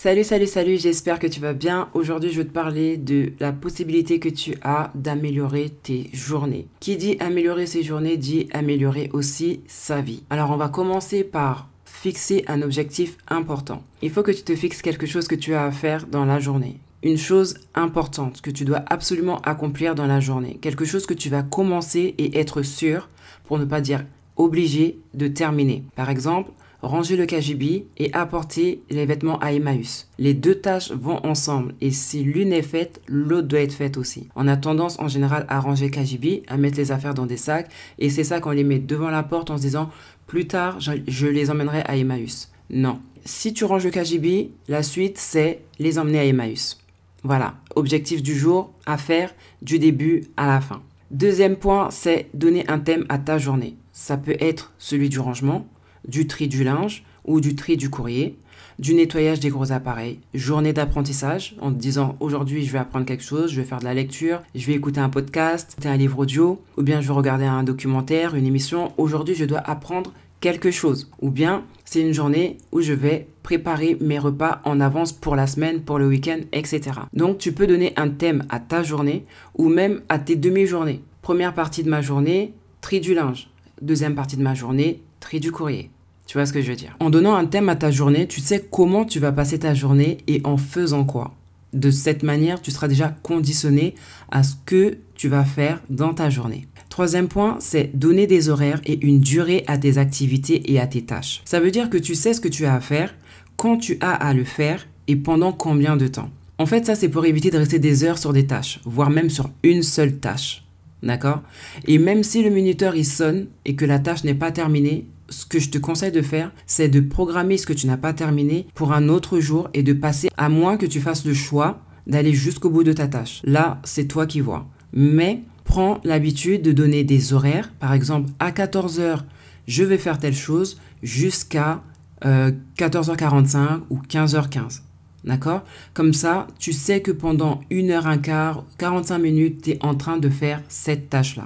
Salut, salut, salut, j'espère que tu vas bien. Aujourd'hui, je vais te parler de la possibilité que tu as d'améliorer tes journées. Qui dit améliorer ses journées dit améliorer aussi sa vie. Alors, on va commencer par fixer un objectif important. Il faut que tu te fixes quelque chose que tu as à faire dans la journée. Une chose importante que tu dois absolument accomplir dans la journée. Quelque chose que tu vas commencer et être sûr, pour ne pas dire obligé, de terminer. Par exemple, ranger le KGB et apporter les vêtements à Emmaüs. Les deux tâches vont ensemble et si l'une est faite, l'autre doit être faite aussi. On a tendance en général à ranger le KGB, à mettre les affaires dans des sacs et c'est ça qu'on les met devant la porte en se disant plus tard je les emmènerai à Emmaüs. Non. Si tu ranges le KGB, la suite c'est les emmener à Emmaüs. Voilà, objectif du jour à faire du début à la fin. Deuxième point, c'est donner un thème à ta journée. Ça peut être celui du rangement, du tri du linge ou du tri du courrier, du nettoyage des gros appareils, journée d'apprentissage en te disant aujourd'hui je vais apprendre quelque chose, je vais faire de la lecture, je vais écouter un podcast, un livre audio ou bien je vais regarder un documentaire, une émission, aujourd'hui je dois apprendre quelque chose ou bien c'est une journée où je vais préparer mes repas en avance pour la semaine, pour le week-end, etc. Donc tu peux donner un thème à ta journée ou même à tes demi-journées. Première partie de ma journée, tri du linge. Deuxième partie de ma journée, tri du courrier. Tu vois ce que je veux dire? En donnant un thème à ta journée, tu sais comment tu vas passer ta journée et en faisant quoi. De cette manière, tu seras déjà conditionné à ce que tu vas faire dans ta journée. Troisième point, c'est donner des horaires et une durée à tes activités et à tes tâches. Ça veut dire que tu sais ce que tu as à faire, quand tu as à le faire et pendant combien de temps. En fait, ça, c'est pour éviter de rester des heures sur des tâches, voire même sur une seule tâche. D'accord? Et même si le minuteur il sonne et que la tâche n'est pas terminée, ce que je te conseille de faire, c'est de programmer ce que tu n'as pas terminé pour un autre jour et de passer, à moins que tu fasses le choix d'aller jusqu'au bout de ta tâche. Là, c'est toi qui vois. Mais prends l'habitude de donner des horaires. Par exemple, à 14h, je vais faire telle chose jusqu'à 14h45 ou 15h15. D'accord? Comme ça, tu sais que pendant 1h15, 45 minutes, tu es en train de faire cette tâche-là.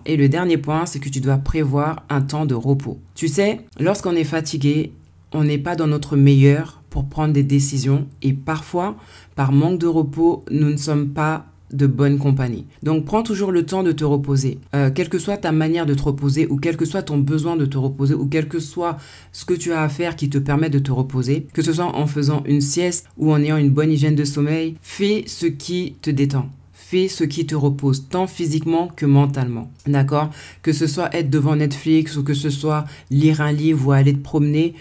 Et le dernier point, c'est que tu dois prévoir un temps de repos. Tu sais, lorsqu'on est fatigué, on n'est pas dans notre meilleur pour prendre des décisions et parfois, par manque de repos, nous ne sommes pas de bonne compagnie. Donc, prends toujours le temps de te reposer. Quelle que soit ta manière de te reposer ou quel que soit ton besoin de te reposer ou quel que soit ce que tu as à faire qui te permet de te reposer, que ce soit en faisant une sieste ou en ayant une bonne hygiène de sommeil, fais ce qui te détend. Fais ce qui te repose, tant physiquement que mentalement. D'accord? Que ce soit être devant Netflix ou que ce soit lire un livre ou aller te promener,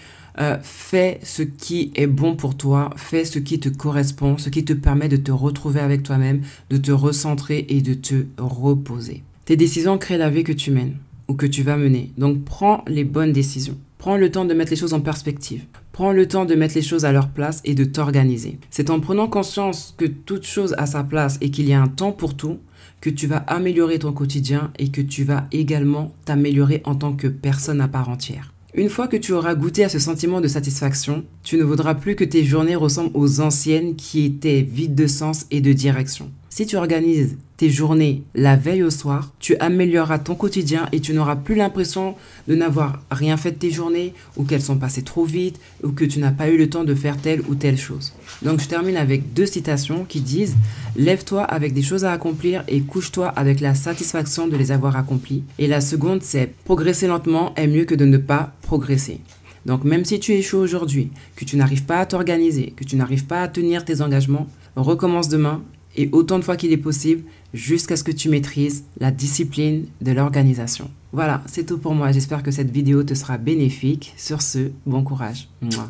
fais ce qui est bon pour toi, fais ce qui te correspond, ce qui te permet de te retrouver avec toi-même, de te recentrer et de te reposer. Tes décisions créent la vie que tu mènes ou que tu vas mener. Donc prends les bonnes décisions. Prends le temps de mettre les choses en perspective. Prends le temps de mettre les choses à leur place et de t'organiser. C'est en prenant conscience que toute chose a sa place et qu'il y a un temps pour tout que tu vas améliorer ton quotidien et que tu vas également t'améliorer en tant que personne à part entière. Une fois que tu auras goûté à ce sentiment de satisfaction, tu ne voudras plus que tes journées ressemblent aux anciennes qui étaient vides de sens et de direction. Si tu organises tes journées la veille au soir, tu amélioreras ton quotidien et tu n'auras plus l'impression de n'avoir rien fait de tes journées ou qu'elles sont passées trop vite ou que tu n'as pas eu le temps de faire telle ou telle chose. Donc je termine avec 2 citations qui disent « Lève-toi avec des choses à accomplir et couche-toi avec la satisfaction de les avoir accomplies ». Et la seconde c'est « Progresser lentement est mieux que de ne pas progresser ». Donc même si tu échoues aujourd'hui, que tu n'arrives pas à t'organiser, que tu n'arrives pas à tenir tes engagements, recommence demain et autant de fois qu'il est possible jusqu'à ce que tu maîtrises la discipline de l'organisation. Voilà, c'est tout pour moi. J'espère que cette vidéo te sera bénéfique. Sur ce, bon courage. Mouah.